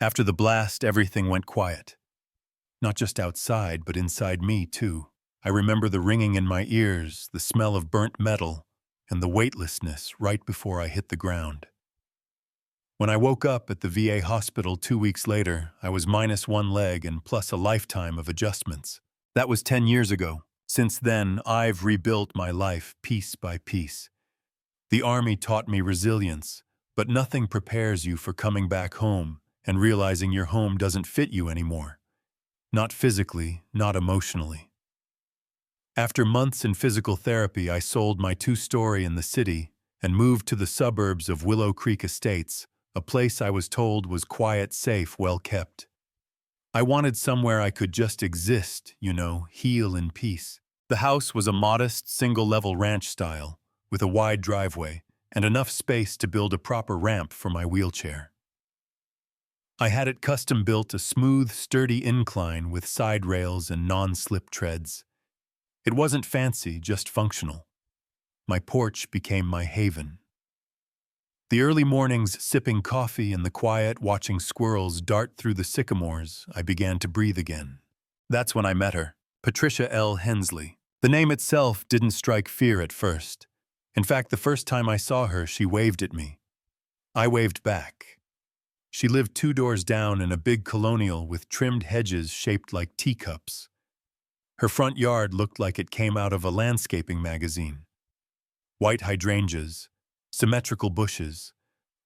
After the blast, everything went quiet. Not just outside, but inside me, too. I remember the ringing in my ears, the smell of burnt metal, and the weightlessness right before I hit the ground. When I woke up at the VA hospital 2 weeks later, I was minus one leg and plus a lifetime of adjustments. That was 10 years ago. Since then, I've rebuilt my life piece by piece. The Army taught me resilience, but nothing prepares you for coming back home and realizing your home doesn't fit you anymore. Not physically, not emotionally. After months in physical therapy, I sold my two-story in the city and moved to the suburbs of Willow Creek Estates, a place I was told was quiet, safe, well kept. I wanted somewhere I could just exist, heal in peace. The house was a modest, single-level ranch style, with a wide driveway and enough space to build a proper ramp for my wheelchair. I had it custom-built, a smooth, sturdy incline with side rails and non-slip treads. It wasn't fancy, just functional. My porch became my haven. The early mornings, sipping coffee in the quiet, watching squirrels dart through the sycamores, I began to breathe again. That's when I met her, Patricia L. Hensley. The name itself didn't strike fear at first. In fact, the first time I saw her, she waved at me. I waved back. She lived 2 doors down in a big colonial with trimmed hedges shaped like teacups. Her front yard looked like it came out of a landscaping magazine. White hydrangeas, symmetrical bushes,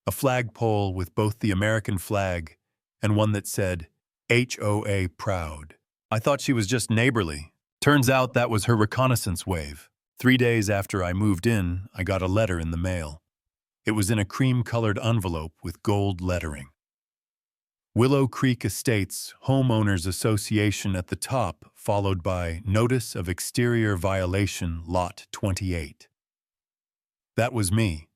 a flagpole with both the American flag and one that said, HOA proud. I thought she was just neighborly. Turns out that was her reconnaissance wave. 3 days after I moved in, I got a letter in the mail. It was in a cream-colored envelope with gold lettering. Willow Creek Estates, Homeowners Association at the top, followed by Notice of Exterior Violation, Lot 28. That was me.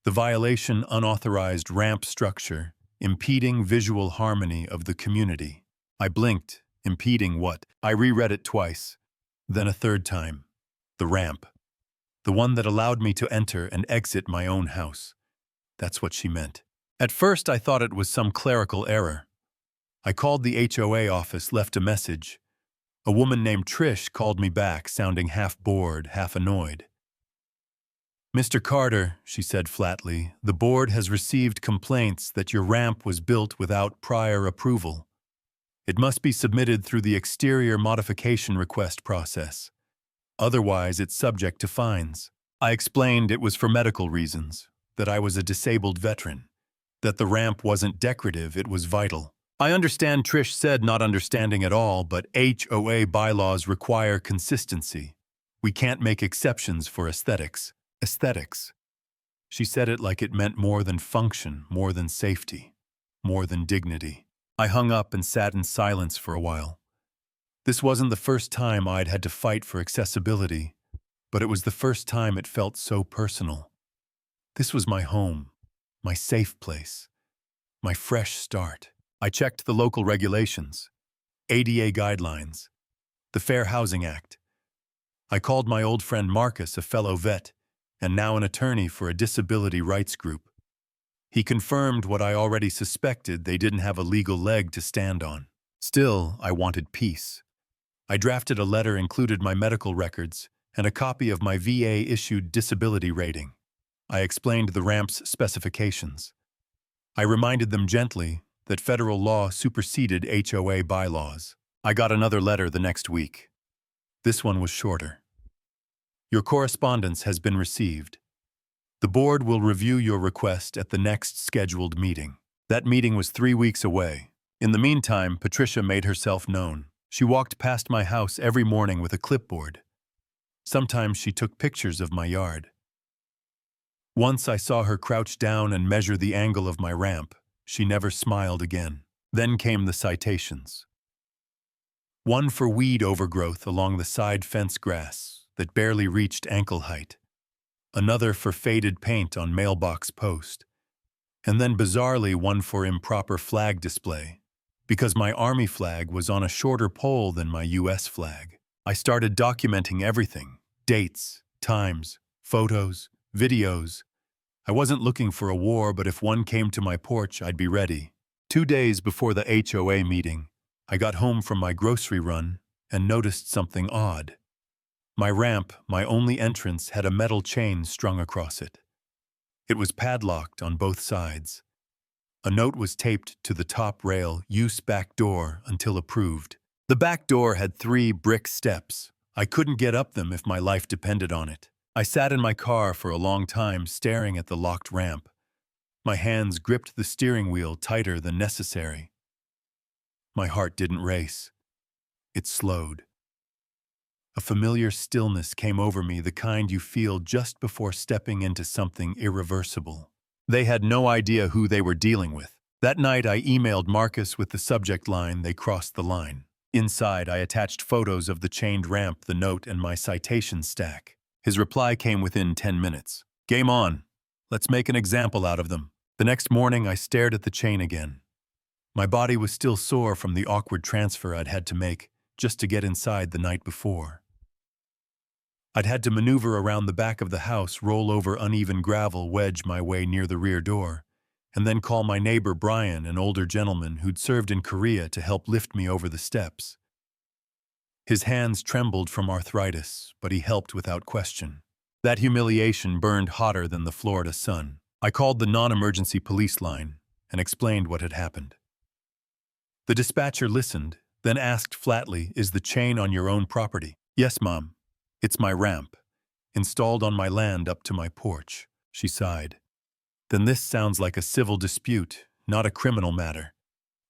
The violation: unauthorized ramp structure, impeding visual harmony of the community. I blinked. Impeding what? I reread it twice, then a third time. The ramp. The one that allowed me to enter and exit my own house. That's what she meant. At first, I thought it was some clerical error. I called the HOA office, left a message. A woman named Trish called me back, sounding half bored, half annoyed. Mr. Carter, she said flatly, the board has received complaints that your ramp was built without prior approval. It must be submitted through the exterior modification request process. Otherwise, it's subject to fines. I explained it was for medical reasons, that I was a disabled veteran, that the ramp wasn't decorative, it was vital. I understand, Trish said, not understanding at all, but HOA bylaws require consistency. We can't make exceptions for aesthetics. Aesthetics. She said it like it meant more than function, more than safety, more than dignity. I hung up and sat in silence for a while. This wasn't the first time I'd had to fight for accessibility, but it was the first time it felt so personal. This was my home, my safe place, my fresh start. I checked the local regulations, ADA guidelines, the Fair Housing Act. I called my old friend Marcus, a fellow vet, and now an attorney for a disability rights group. He confirmed what I already suspected: they didn't have a legal leg to stand on. Still, I wanted peace. I drafted a letter, included my medical records, and a copy of my VA-issued disability rating. I explained the ramp's specifications. I reminded them gently that federal law superseded HOA bylaws. I got another letter the next week. This one was shorter. Your correspondence has been received. The board will review your request at the next scheduled meeting. That meeting was 3 weeks away. In the meantime, Patricia made herself known. She walked past my house every morning with a clipboard. Sometimes she took pictures of my yard. Once I saw her crouch down and measure the angle of my ramp. She never smiled again. Then came the citations. One for weed overgrowth along the side fence grass that barely reached ankle height. Another for faded paint on mailbox post. And then bizarrely one for improper flag display, because my Army flag was on a shorter pole than my US flag. I started documenting everything: dates, times, photos, videos. I wasn't looking for a war, but if one came to my porch, I'd be ready. 2 days before the HOA meeting, I got home from my grocery run and noticed something odd. My ramp, my only entrance, had a metal chain strung across it. It was padlocked on both sides. A note was taped to the top rail, "Use back door until approved." The back door had 3 brick steps. I couldn't get up them if my life depended on it. I sat in my car for a long time staring at the locked ramp. My hands gripped the steering wheel tighter than necessary. My heart didn't race. It slowed. A familiar stillness came over me, the kind you feel just before stepping into something irreversible. They had no idea who they were dealing with. That night, I emailed Marcus with the subject line, "They crossed the line." Inside, I attached photos of the chained ramp, the note, and my citation stack. His reply came within 10 minutes. "Game on. Let's make an example out of them." The next morning, I stared at the chain again. My body was still sore from the awkward transfer I'd had to make just to get inside the night before. I'd had to maneuver around the back of the house, roll over uneven gravel, wedge my way near the rear door, and then call my neighbor Brian, an older gentleman who'd served in Korea, to help lift me over the steps. His hands trembled from arthritis, but he helped without question. That humiliation burned hotter than the Florida sun. I called the non-emergency police line and explained what had happened. The dispatcher listened, then asked flatly, "Is the chain on your own property?" "Yes, Mom. It's my ramp, installed on my land up to my porch," she sighed. "Then this sounds like a civil dispute, not a criminal matter.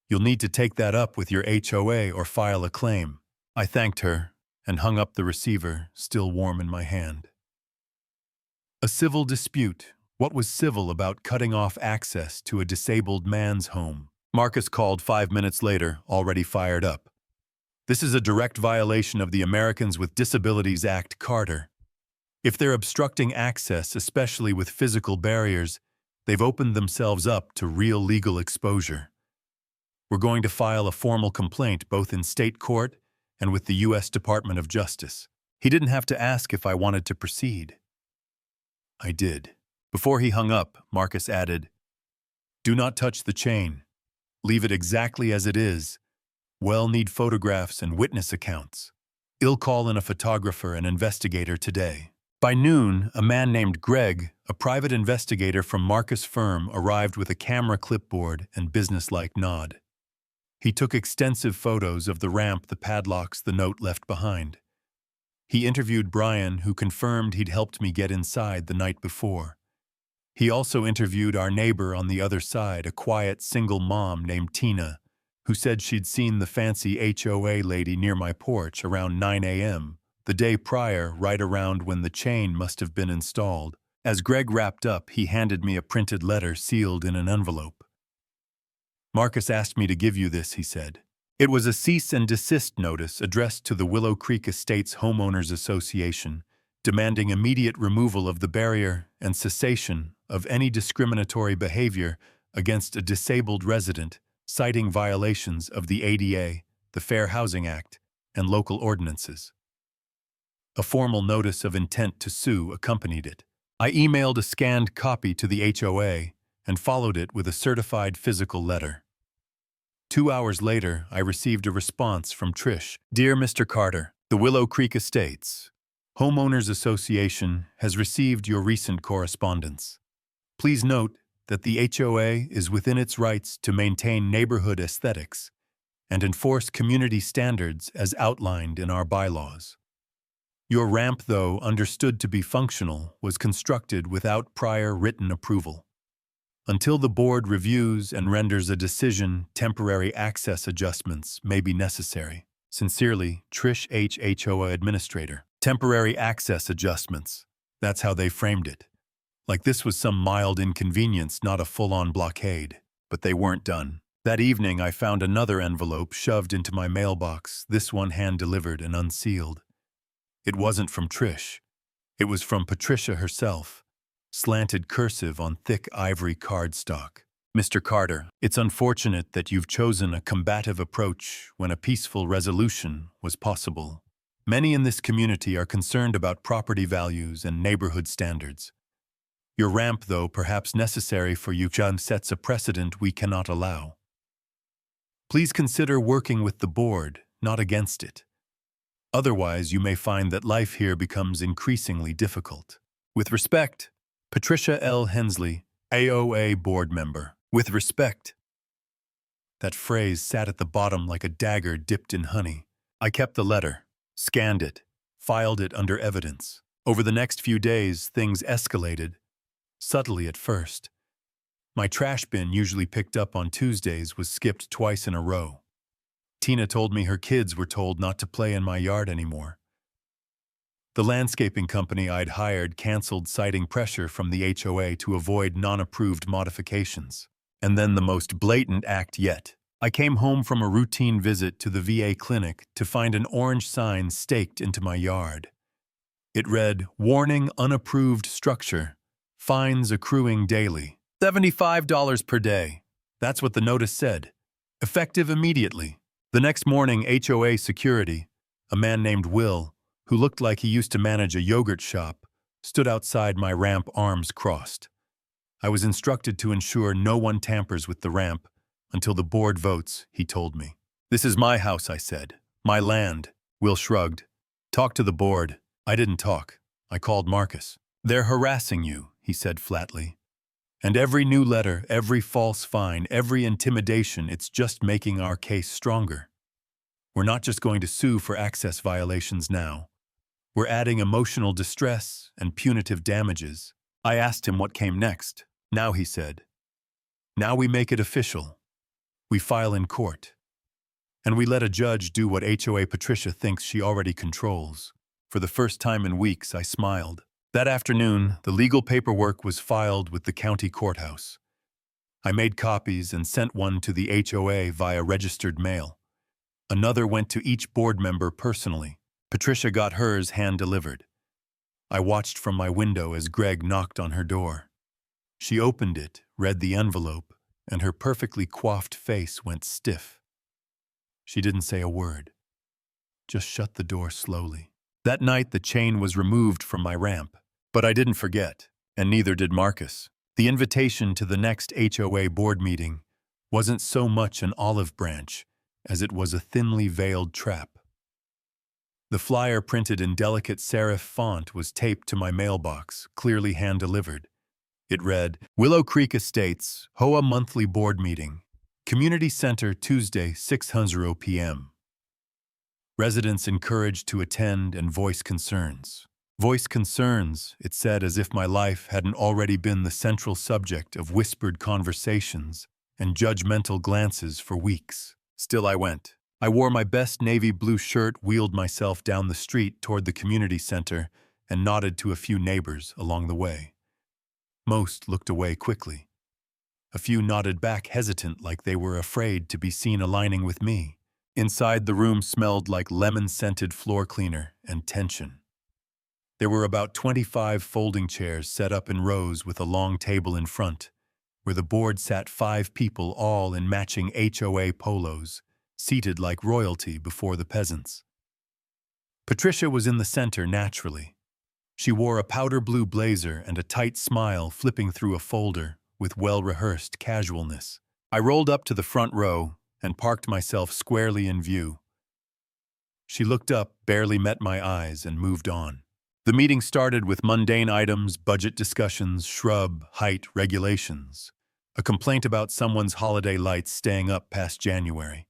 You'll need to take that up with your HOA or file a claim." I thanked her and hung up the receiver, still warm in my hand. A civil dispute. What was civil about cutting off access to a disabled man's home? Marcus called 5 minutes later, already fired up. "This is a direct violation of the Americans with Disabilities Act, Carter. If they're obstructing access, especially with physical barriers, they've opened themselves up to real legal exposure. We're going to file a formal complaint both in state court and with the U.S. Department of Justice." He didn't have to ask if I wanted to proceed. I did. Before he hung up, Marcus added, "Do not touch the chain. Leave it exactly as it is. We'll need photographs and witness accounts. I'll call in a photographer and investigator today." By noon, a man named Greg, a private investigator from Marcus' firm, arrived with a camera, clipboard, and businesslike nod. He took extensive photos of the ramp, the padlocks, the note left behind. He interviewed Brian, who confirmed he'd helped me get inside the night before. He also interviewed our neighbor on the other side, a quiet single mom named Tina, who said she'd seen the fancy HOA lady near my porch around 9 a.m., the day prior, right around when the chain must have been installed. As Greg wrapped up, he handed me a printed letter sealed in an envelope. "Marcus asked me to give you this," he said. It was a cease and desist notice addressed to the Willow Creek Estates Homeowners Association, demanding immediate removal of the barrier and cessation of any discriminatory behavior against a disabled resident, citing violations of the ADA, the Fair Housing Act, and local ordinances. A formal notice of intent to sue accompanied it. I emailed a scanned copy to the HOA and followed it with a certified physical letter. 2 hours later, I received a response from Trish. "Dear Mr. Carter, the Willow Creek Estates Homeowners Association has received your recent correspondence. Please note that the HOA is within its rights to maintain neighborhood aesthetics and enforce community standards as outlined in our bylaws. Your ramp, though understood to be functional, was constructed without prior written approval. Until the board reviews and renders a decision, temporary access adjustments may be necessary. Sincerely, Trish H. HOA Administrator." Temporary access adjustments. That's how they framed it. Like this was some mild inconvenience, not a full-on blockade. But they weren't done. That evening, I found another envelope shoved into my mailbox, this one hand-delivered and unsealed. It wasn't from Trish. It was from Patricia herself, slanted cursive on thick ivory cardstock. "Mr. Carter, it's unfortunate that you've chosen a combative approach when a peaceful resolution was possible. Many in this community are concerned about property values and neighborhood standards. Your ramp, though perhaps necessary for you, sets a precedent we cannot allow. Please consider working with the board, not against it. Otherwise, you may find that life here becomes increasingly difficult. With respect, Patricia L. Hensley, HOA board member. With respect. That phrase sat at the bottom like a dagger dipped in honey. I kept the letter, scanned it, filed it under evidence. Over the next few days, things escalated, subtly at first. My trash bin, usually picked up on Tuesdays, was skipped twice in a row. Tina told me her kids were told not to play in my yard anymore. The landscaping company I'd hired canceled, citing pressure from the HOA to avoid non-approved modifications. And then the most blatant act yet. I came home from a routine visit to the VA clinic to find an orange sign staked into my yard. It read, "Warning, unapproved structure. Fines accruing daily. $75 per day." That's what the notice said. Effective immediately. The next morning, HOA security, a man named Will, who looked like he used to manage a yogurt shop, stood outside my ramp, arms crossed. I was instructed to ensure no one tampers with the ramp until the board votes, he told me. "This is my house," I said. "My land." Will shrugged. "Talk to the board." I didn't talk. I called Marcus. "They're harassing you," he said flatly. "And every new letter, every false fine, every intimidation, it's just making our case stronger. We're not just going to sue for access violations now. We're adding emotional distress and punitive damages." I asked him what came next. "Now," he said. "Now we make it official. We file in court. And we let a judge do what HOA Patricia thinks she already controls." For the first time in weeks, I smiled. That afternoon, the legal paperwork was filed with the county courthouse. I made copies and sent one to the HOA via registered mail. Another went to each board member personally. Patricia got hers hand-delivered. I watched from my window as Greg knocked on her door. She opened it, read the envelope, and her perfectly coiffed face went stiff. She didn't say a word, just shut the door slowly. That night, the chain was removed from my ramp. But I didn't forget, and neither did Marcus. The invitation to the next HOA board meeting wasn't so much an olive branch as it was a thinly veiled trap. The flyer, printed in delicate serif font, was taped to my mailbox, clearly hand-delivered. It read, "Willow Creek Estates, HOA Monthly Board Meeting, Community Center, Tuesday, 6:00 p.m. Residents encouraged to attend and voice concerns." Voice concerns, it said, as if my life hadn't already been the central subject of whispered conversations and judgmental glances for weeks. Still, I went. I wore my best navy blue shirt, wheeled myself down the street toward the community center, and nodded to a few neighbors along the way. Most looked away quickly. A few nodded back, hesitant, like they were afraid to be seen aligning with me. Inside, the room smelled like lemon-scented floor cleaner and tension. There were about 25 folding chairs set up in rows with a long table in front, where the board sat 5 people, all in matching HOA polos, seated like royalty before the peasants. Patricia was in the center naturally. She wore a powder blue blazer and a tight smile flipping through a folder with well-rehearsed casualness. I rolled up to the front row and parked myself squarely in view. She looked up, barely met my eyes, and moved on. The meeting started with mundane items, budget discussions, shrub, height, regulations. A complaint about someone's holiday lights staying up past January.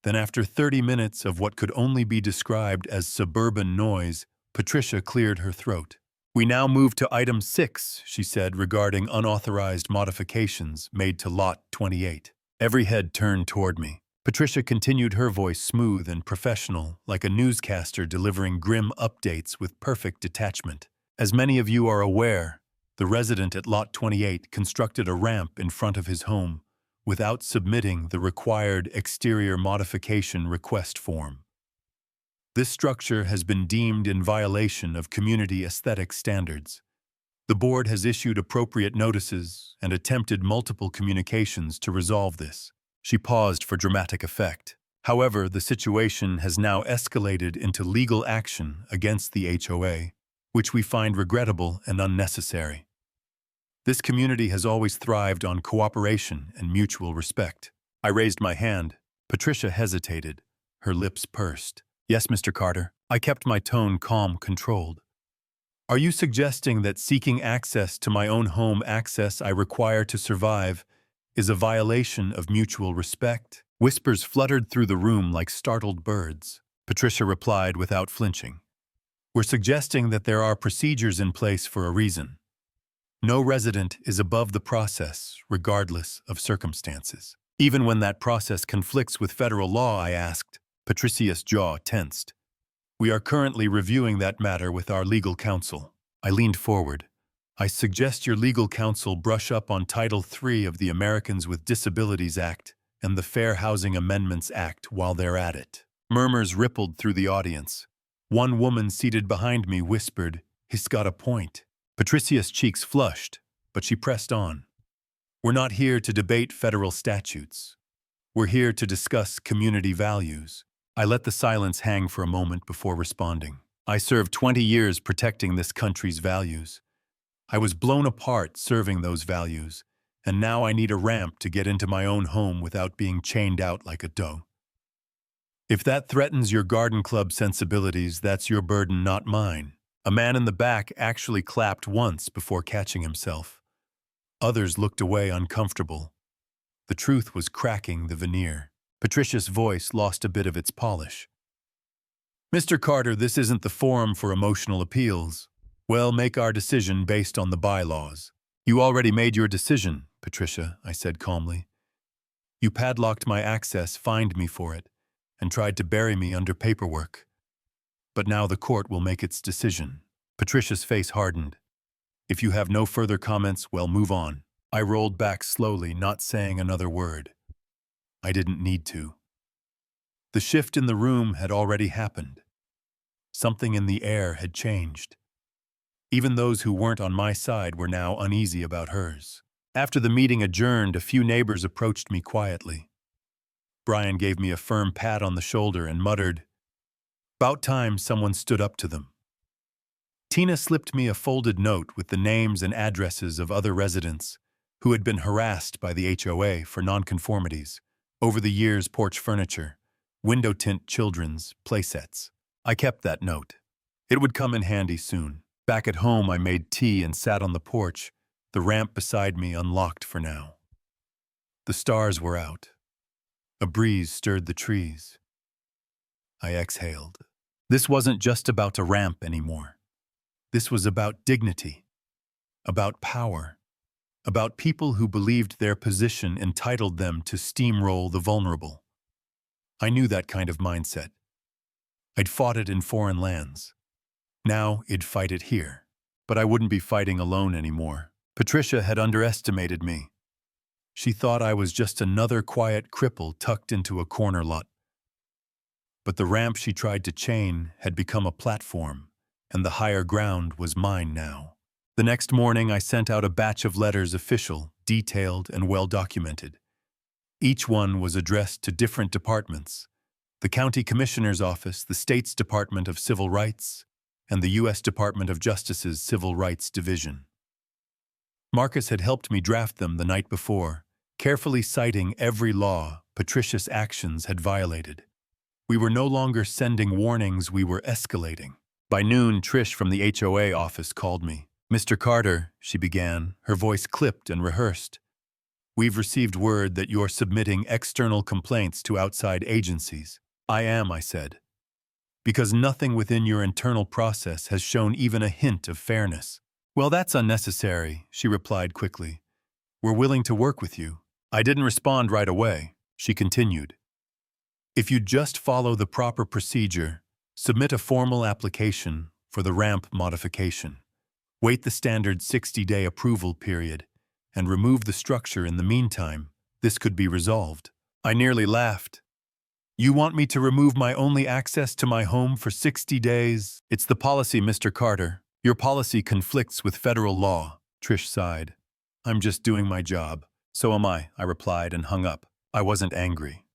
Then, after 30 minutes of what could only be described as suburban noise, Patricia cleared her throat. "We now move to item 6, she said, regarding unauthorized modifications made to Lot 28. Every head turned toward me. Patricia continued, her voice smooth and professional, like a newscaster delivering grim updates with perfect detachment. "As many of you are aware, the resident at Lot 28 constructed a ramp in front of his home without submitting the required exterior modification request form. This structure has been deemed in violation of community aesthetic standards. The board has issued appropriate notices and attempted multiple communications to resolve this." She paused for dramatic effect. However, the situation has now escalated into legal action against the HOA, which we find regrettable and unnecessary. This community has always thrived on cooperation and mutual respect. I raised my hand. Patricia hesitated. Her lips pursed. Yes, Mr. Carter. I kept my tone calm, controlled. Are you suggesting that seeking access to my own home, access I require to survive, is a violation of mutual respect? Whispers fluttered through the room like startled birds. Patricia replied without flinching. We're suggesting that there are procedures in place for a reason. No resident is above the process, regardless of circumstances. Even when that process conflicts with federal law, I asked. Patricia's jaw tensed. We are currently reviewing that matter with our legal counsel. I leaned forward. I suggest your legal counsel brush up on Title III of the Americans with Disabilities Act and the Fair Housing Amendments Act while they're at it. Murmurs rippled through the audience. One woman seated behind me whispered, "He's got a point." Patricia's cheeks flushed, but she pressed on. We're not here to debate federal statutes. We're here to discuss community values. I let the silence hang for a moment before responding. I served 20 years protecting this country's values. I was blown apart serving those values, and now I need a ramp to get into my own home without being chained out like a doe. If that threatens your garden club sensibilities, that's your burden, not mine. A man in the back actually clapped once before catching himself. Others looked away uncomfortable. The truth was cracking the veneer. Patricia's voice lost a bit of its polish. Mr. Carter, this isn't the forum for emotional appeals. Well, make our decision based on the bylaws. You already made your decision, Patricia, I said calmly. You padlocked my access, fined me for it, and tried to bury me under paperwork. But now the court will make its decision. Patricia's face hardened. If you have no further comments, well, move on. I rolled back slowly, not saying another word. I didn't need to. The shift in the room had already happened. Something in the air had changed. Even those who weren't on my side were now uneasy about hers. After the meeting adjourned, a few neighbors approached me quietly. Brian gave me a firm pat on the shoulder and muttered, "About time someone stood up to them." Tina slipped me a folded note with the names and addresses of other residents who had been harassed by the HOA for nonconformities, over the years porch furniture, window tint children's playsets. I kept that note. It would come in handy soon. Back at home, I made tea and sat on the porch, the ramp beside me unlocked for now. The stars were out. A breeze stirred the trees. I exhaled. This wasn't just about a ramp anymore. This was about dignity, about power, about people who believed their position entitled them to steamroll the vulnerable. I knew that kind of mindset. I'd fought it in foreign lands. Now I'd fight it here. But I wouldn't be fighting alone anymore. Patricia had underestimated me. She thought I was just another quiet cripple tucked into a corner lot. But the ramp she tried to chain had become a platform, and the higher ground was mine now. The next morning, I sent out a batch of letters, official, detailed, and well-documented. Each one was addressed to different departments: the County Commissioner's Office, the State's Department of Civil Rights, and the U.S. Department of Justice's Civil Rights Division. Marcus had helped me draft them the night before, carefully citing every law Patricia's actions had violated. We were no longer sending warnings, we were escalating. By noon, Trish from the HOA office called me. "Mr. Carter," she began, her voice clipped and rehearsed. "We've received word that you're submitting external complaints to outside agencies." "I am," I said. "Because nothing within your internal process has shown even a hint of fairness." "Well, that's unnecessary," she replied quickly. "We're willing to work with you." I didn't respond right away. She continued. "If you just follow the proper procedure, submit a formal application for the ramp modification, wait the standard 60-day approval period, and remove the structure in the meantime, this could be resolved." I nearly laughed. "You want me to remove my only access to my home for 60 days? It's the policy, Mr. Carter. Your policy conflicts with federal law," Trish sighed. "I'm just doing my job." "So am I," I replied and hung up. I wasn't angry.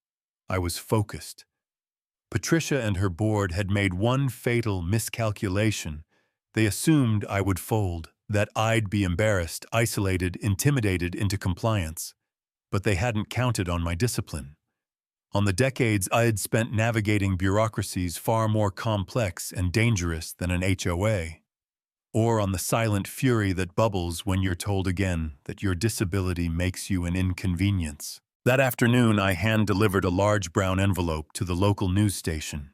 I was focused. Patricia and her board had made one fatal miscalculation. They assumed I would fold, that I'd be embarrassed, isolated, intimidated into compliance. but they hadn't counted on my discipline. On the decades I had spent navigating bureaucracies far more complex and dangerous than an HOA, or on the silent fury that bubbles when you're told again that your disability makes you an inconvenience. That afternoon, I hand-delivered a large brown envelope to the local news station.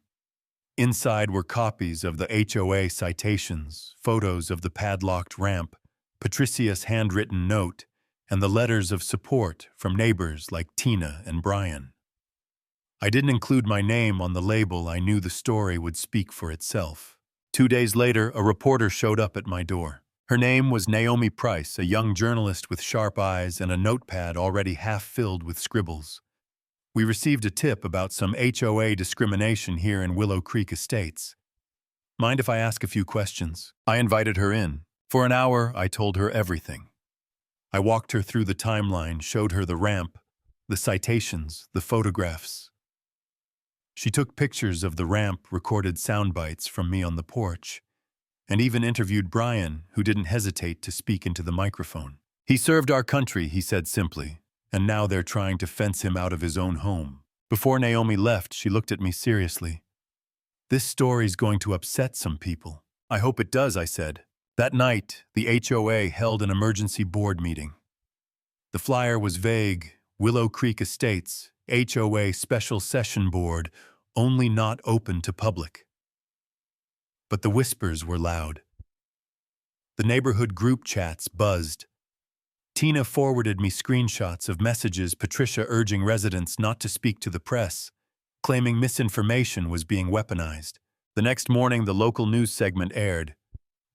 Inside were copies of the HOA citations, photos of the padlocked ramp, Patricia's handwritten note, and the letters of support from neighbors like Tina and Brian. I didn't include my name on the label. I knew the story would speak for itself. 2 days later, a reporter showed up at my door. Her name was Naomi Price, a young journalist with sharp eyes and a notepad already half filled with scribbles. We received a tip about some HOA discrimination here in Willow Creek Estates. Mind if I ask a few questions? I invited her in. For an hour, I told her everything. I walked her through the timeline, showed her the ramp, the citations, the photographs. She took pictures of the ramp, recorded sound bites from me on the porch, and even interviewed Brian, who didn't hesitate to speak into the microphone. He served our country, he said simply, and now they're trying to fence him out of his own home. Before Naomi left, she looked at me seriously. This story's going to upset some people. I hope it does, I said. That night, the HOA held an emergency board meeting. The flyer was vague: Willow Creek Estates, HOA Special Session Board, only not open to public. But the whispers were loud. The neighborhood group chats buzzed. Tina forwarded me screenshots of messages Patricia urging residents not to speak to the press, claiming misinformation was being weaponized. The next morning, the local news segment aired.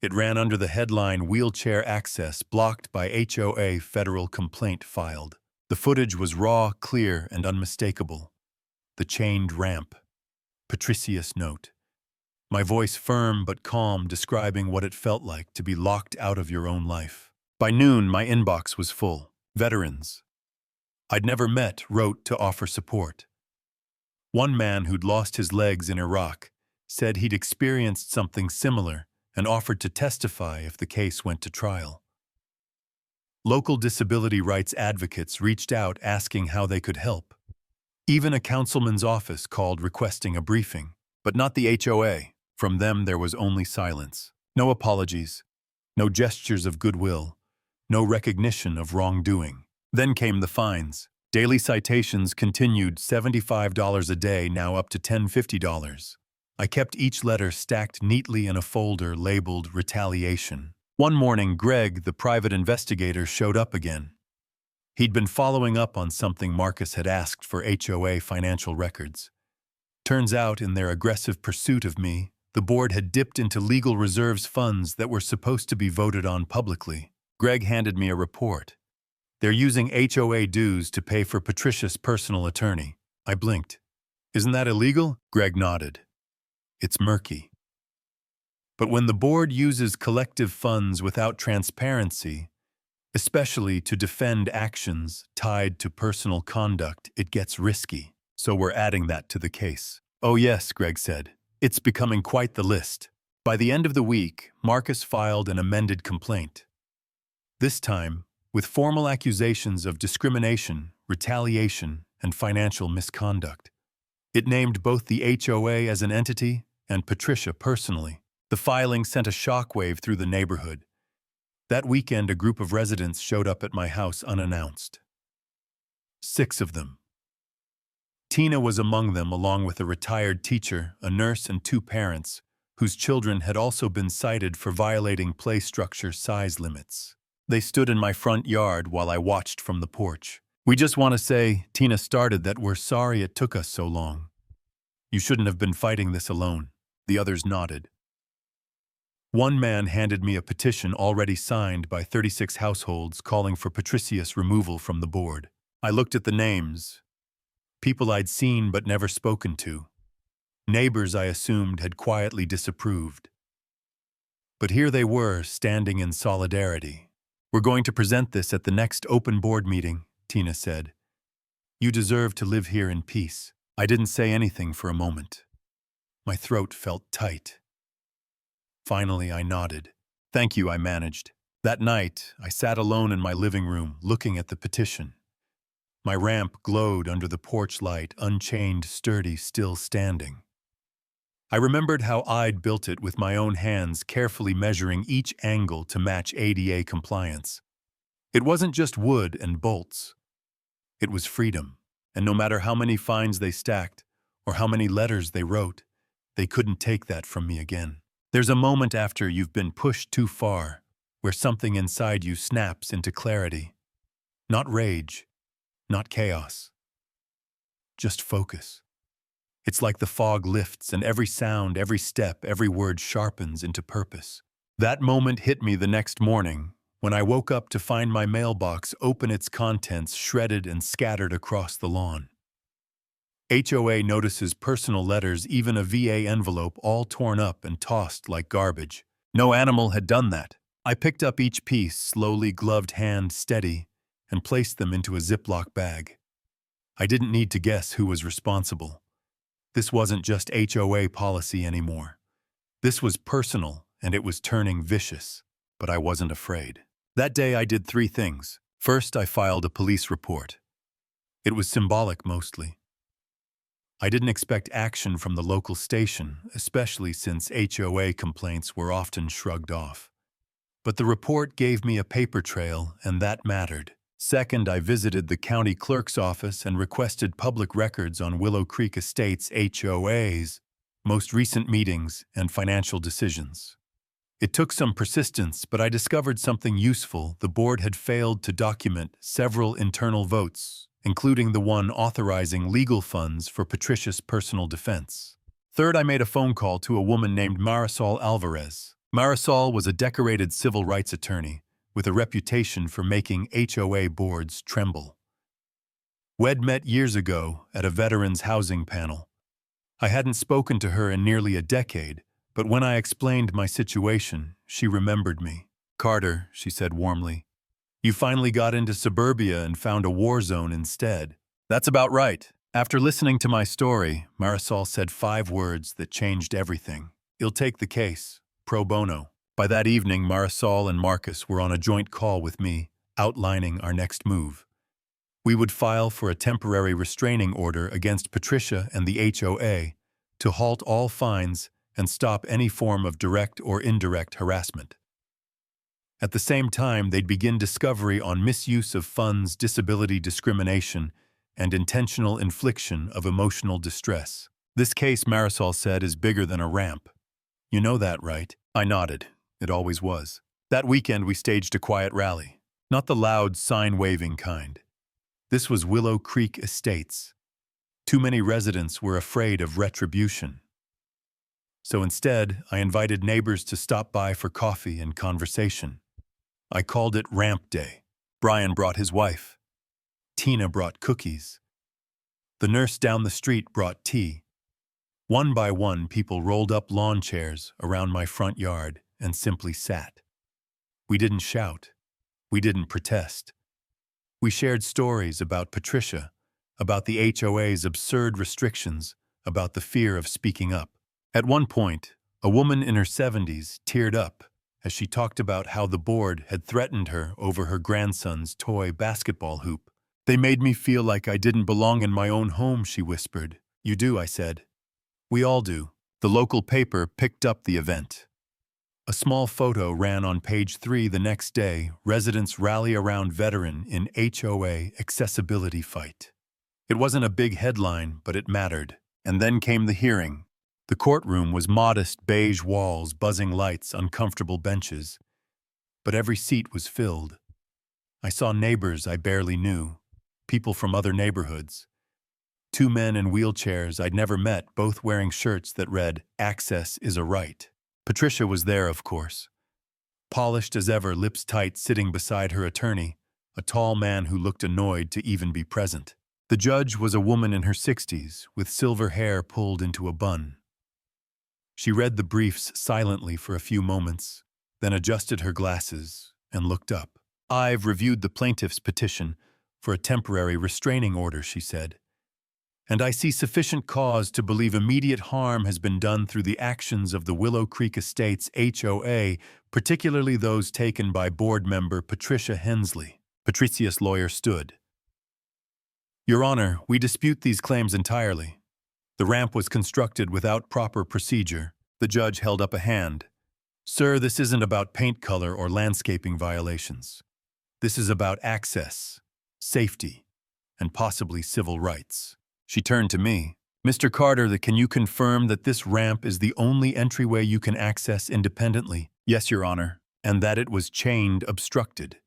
It ran under the headline, "Wheelchair Access Blocked by HOA Federal Complaint Filed." The footage was raw, clear, and unmistakable. The chained ramp. Patricia's note. My voice firm but calm, describing what it felt like to be locked out of your own life. By noon, my inbox was full. Veterans I'd never met wrote to offer support. One man who'd lost his legs in Iraq said he'd experienced something similar and offered to testify if the case went to trial. Local disability rights advocates reached out asking how they could help. Even a councilman's office called requesting a briefing, but not the HOA. From them there was only silence. No apologies, no gestures of goodwill, no recognition of wrongdoing. Then came the fines. Daily citations continued, $75 a day, now up to $1050. I kept each letter stacked neatly in a folder labeled retaliation. One morning, Greg, the private investigator, showed up again. He'd been following up on something Marcus had asked for HOA financial records. Turns out, in their aggressive pursuit of me, the board had dipped into legal reserves funds that were supposed to be voted on publicly. Greg handed me a report. They're using HOA dues to pay for Patricia's personal attorney. I blinked. Isn't that illegal? Greg nodded. It's murky. But when the board uses collective funds without transparency, especially to defend actions tied to personal conduct, it gets risky. So we're adding that to the case. Oh yes, Greg said. It's becoming quite the list. By the end of the week, Marcus filed an amended complaint. This time, with formal accusations of discrimination, retaliation, and financial misconduct. It named both the HOA as an entity and Patricia personally. The filing sent a shockwave through the neighborhood. That weekend, a group of residents showed up at my house unannounced. 6 of them. Tina was among them, along with a retired teacher, a nurse, and 2 parents, whose children had also been cited for violating play structure size limits. They stood in my front yard while I watched from the porch. "We just want to say," Tina started, "that we're sorry it took us so long. You shouldn't have been fighting this alone." The others nodded. One man handed me a petition already signed by 36 households calling for Patricia's removal from the board. I looked at the names. People I'd seen but never spoken to. Neighbors I assumed had quietly disapproved. But here they were, standing in solidarity. "We're going to present this at the next open board meeting," Tina said. "You deserve to live here in peace." I didn't say anything for a moment. My throat felt tight. Finally, I nodded. "Thank you," I managed. That night, I sat alone in my living room, looking at the petition. My ramp glowed under the porch light, unchained, sturdy, still standing. I remembered how I'd built it with my own hands, carefully measuring each angle to match ADA compliance. It wasn't just wood and bolts. It was freedom, and no matter how many fines they stacked or how many letters they wrote, they couldn't take that from me again. There's a moment after you've been pushed too far where something inside you snaps into clarity. Not rage, not chaos. Just focus. It's like the fog lifts and every sound, every step, every word sharpens into purpose. That moment hit me the next morning when I woke up to find my mailbox open, its contents shredded and scattered across the lawn. HOA notices, personal letters, even a VA envelope, all torn up and tossed like garbage. No animal had done that. I picked up each piece, slowly, gloved hand, steady, and placed them into a Ziploc bag. I didn't need to guess who was responsible. This wasn't just HOA policy anymore. This was personal, and it was turning vicious, but I wasn't afraid. That day I did 3 things. First, I filed a police report. It was symbolic mostly. I didn't expect action from the local station, especially since HOA complaints were often shrugged off. But the report gave me a paper trail, and that mattered. Second, I visited the county clerk's office and requested public records on Willow Creek Estates HOA's most recent meetings and financial decisions. It took some persistence, but I discovered something useful. The board had failed to document several internal votes, including the one authorizing legal funds for Patricia's personal defense. Third, I made a phone call to a woman named Marisol Alvarez. Marisol was a decorated civil rights attorney with a reputation for making HOA boards tremble. We'd met years ago at a veterans housing panel. I hadn't spoken to her in nearly a decade, but when I explained my situation, she remembered me. "Carter," she said warmly, "you finally got into suburbia and found a war zone instead." "That's about right." After listening to my story, Marisol said 5 words that changed everything. "You'll take the case, pro bono." By that evening, Marisol and Marcus were on a joint call with me, outlining our next move. We would file for a temporary restraining order against Patricia and the HOA to halt all fines and stop any form of direct or indirect harassment. At the same time, they'd begin discovery on misuse of funds, disability discrimination, and intentional infliction of emotional distress. "This case," Marisol said, "is bigger than a ramp. You know that, right?" I nodded. It always was. That weekend we staged a quiet rally. Not the loud, sign-waving kind. This was Willow Creek Estates. Too many residents were afraid of retribution. So instead, I invited neighbors to stop by for coffee and conversation. I called it Ramp Day. Brian brought his wife. Tina brought cookies. The nurse down the street brought tea. One by one, people rolled up lawn chairs around my front yard and simply sat. We didn't shout. We didn't protest. We shared stories about Patricia, about the HOA's absurd restrictions, about the fear of speaking up. At one point, a woman in her 70s teared up as she talked about how the board had threatened her over her grandson's toy basketball hoop. "They made me feel like I didn't belong in my own home," she whispered. "You do," I said. "We all do." The local paper picked up the event. A small photo ran on page 3 the next day. Residents rally around veteran in HOA accessibility fight. It wasn't a big headline, but it mattered. And then came the hearing. The courtroom was modest, beige walls, buzzing lights, uncomfortable benches. But every seat was filled. I saw neighbors I barely knew, people from other neighborhoods. 2 men in wheelchairs I'd never met, both wearing shirts that read, "Access is a right." Patricia was there, of course. Polished as ever, lips tight, sitting beside her attorney, a tall man who looked annoyed to even be present. The judge was a woman in her 60s, with silver hair pulled into a bun. She read the briefs silently for a few moments, then adjusted her glasses and looked up. "I've reviewed the plaintiff's petition for a temporary restraining order," she said. "And I see sufficient cause to believe immediate harm has been done through the actions of the Willow Creek Estates HOA, particularly those taken by board member Patricia Hensley." Patricia's lawyer stood. Your Honor, we dispute these claims entirely. The ramp was constructed without proper procedure. The judge held up a hand. Sir, this isn't about paint color or landscaping violations. This is about access, safety, and possibly civil rights. She turned to me. Mr. Carter, can you confirm that this ramp is the only entryway you can access independently? Yes, Your Honor. And that it was chained obstructed,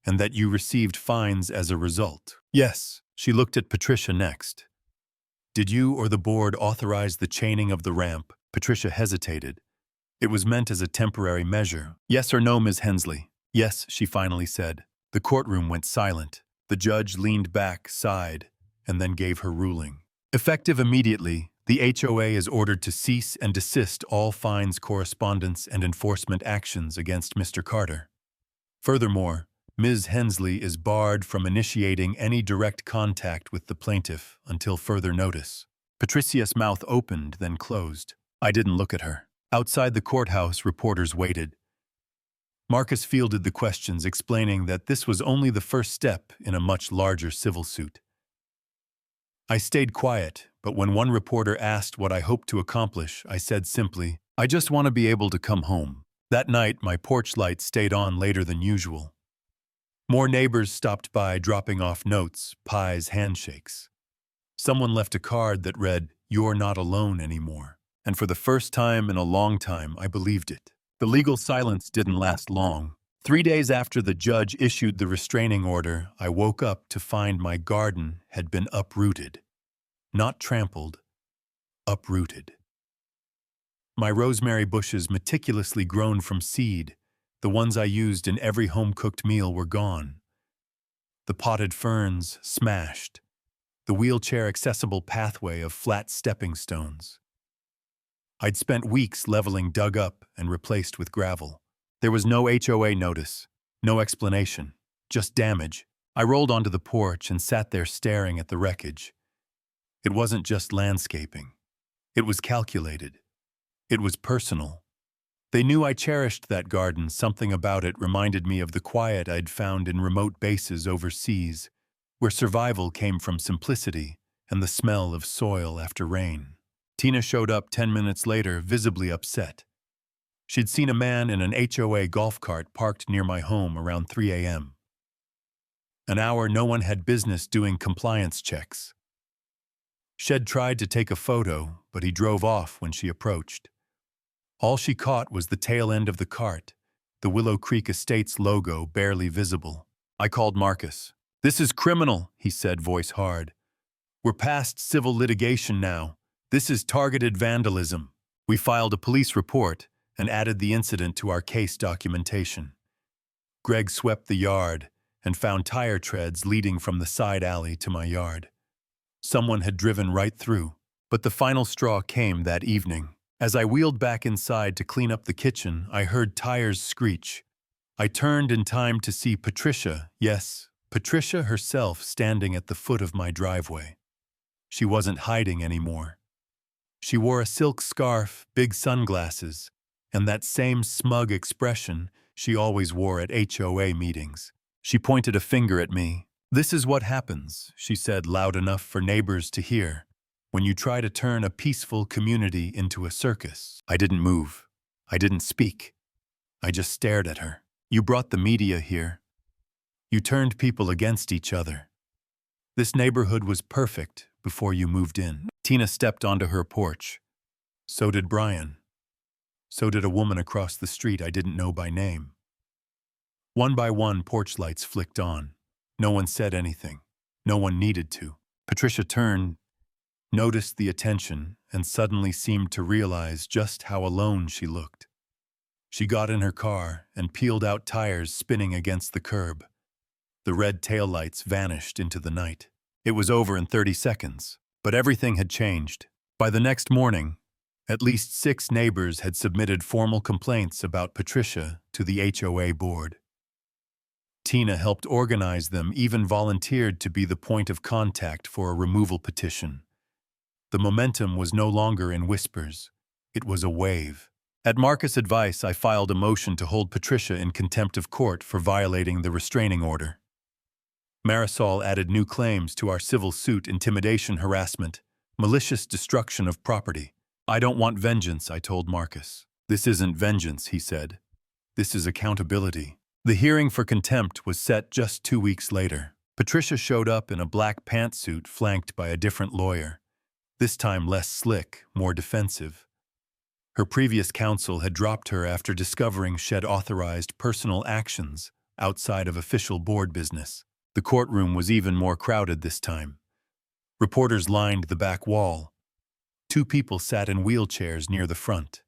and that you received fines as a result? Yes. She looked at Patricia next. Did you or the board authorize the chaining of the ramp? Patricia hesitated. It was meant as a temporary measure. Yes or no, Ms. Hensley? Yes, she finally said. The courtroom went silent. The judge leaned back, sighed, and then gave her ruling. Effective immediately, the HOA is ordered to cease and desist all fines, correspondence, and enforcement actions against Mr. Carter. Furthermore, Ms. Hensley is barred from initiating any direct contact with the plaintiff until further notice. Patricia's mouth opened, then closed. I didn't look at her. Outside the courthouse, reporters waited. Marcus fielded the questions, explaining that this was only the first step in a much larger civil suit. I stayed quiet, but when one reporter asked what I hoped to accomplish, I said simply, I just want to be able to come home. That night, my porch light stayed on later than usual. More neighbors stopped by, dropping off notes, pies, handshakes. Someone left a card that read, "You're not alone anymore." And for the first time in a long time, I believed it. The legal silence didn't last long. 3 days after the judge issued the restraining order, I woke up to find my garden had been uprooted. Not trampled, uprooted. My rosemary bushes, meticulously grown from seed, the ones I used in every home-cooked meal, were gone. The potted ferns smashed. The wheelchair-accessible pathway of flat stepping stones. I'd spent weeks leveling dug up and replaced with gravel. There was no HOA notice, no explanation, just damage. I rolled onto the porch and sat there staring at the wreckage. It wasn't just landscaping. It was calculated. It was personal. They knew I cherished that garden. Something about it reminded me of the quiet I'd found in remote bases overseas, where survival came from simplicity and the smell of soil after rain. Tina showed up 10 minutes later, visibly upset. She'd seen a man in an HOA golf cart parked near my home around 3 a.m. An hour no one had business doing compliance checks. Shed tried to take a photo, but he drove off when she approached. All she caught was the tail end of the cart, the Willow Creek Estates logo barely visible. I called Marcus. "This is criminal," he said, voice hard. "We're past civil litigation now. This is targeted vandalism." We filed a police report and added the incident to our case documentation. Greg swept the yard and found tire treads leading from the side alley to my yard. Someone had driven right through, but the final straw came that evening. As I wheeled back inside to clean up the kitchen, I heard tires screech. I turned in time to see Patricia, yes, Patricia herself, standing at the foot of my driveway. She wasn't hiding anymore. She wore a silk scarf, big sunglasses, and that same smug expression she always wore at HOA meetings. She pointed a finger at me. "This is what happens," she said loud enough for neighbors to hear, "when you try to turn a peaceful community into a circus." I didn't move. I didn't speak. I just stared at her. "You brought the media here. You turned people against each other. This neighborhood was perfect before you moved in." Tina stepped onto her porch. So did Brian. So did a woman across the street I didn't know by name. One by one, porch lights flicked on. No one said anything. No one needed to. Patricia turned, noticed the attention, and suddenly seemed to realize just how alone she looked. She got in her car and peeled out tires spinning against the curb. The red taillights vanished into the night. It was over in 30 seconds, but everything had changed. By the next morning, at least 6 neighbors had submitted formal complaints about Patricia to the HOA board. Tina helped organize them, even volunteered to be the point of contact for a removal petition. The momentum was no longer in whispers. It was a wave. At Marcus' advice, I filed a motion to hold Patricia in contempt of court for violating the restraining order. Marisol added new claims to our civil suit: intimidation, harassment, malicious destruction of property. I don't want vengeance, I told Marcus. This isn't vengeance, he said. This is accountability. The hearing for contempt was set just 2 weeks later. Patricia showed up in a black pantsuit flanked by a different lawyer, this time less slick, more defensive. Her previous counsel had dropped her after discovering she'd authorized personal actions outside of official board business. The courtroom was even more crowded this time. Reporters lined the back wall. 2 people sat in wheelchairs near the front.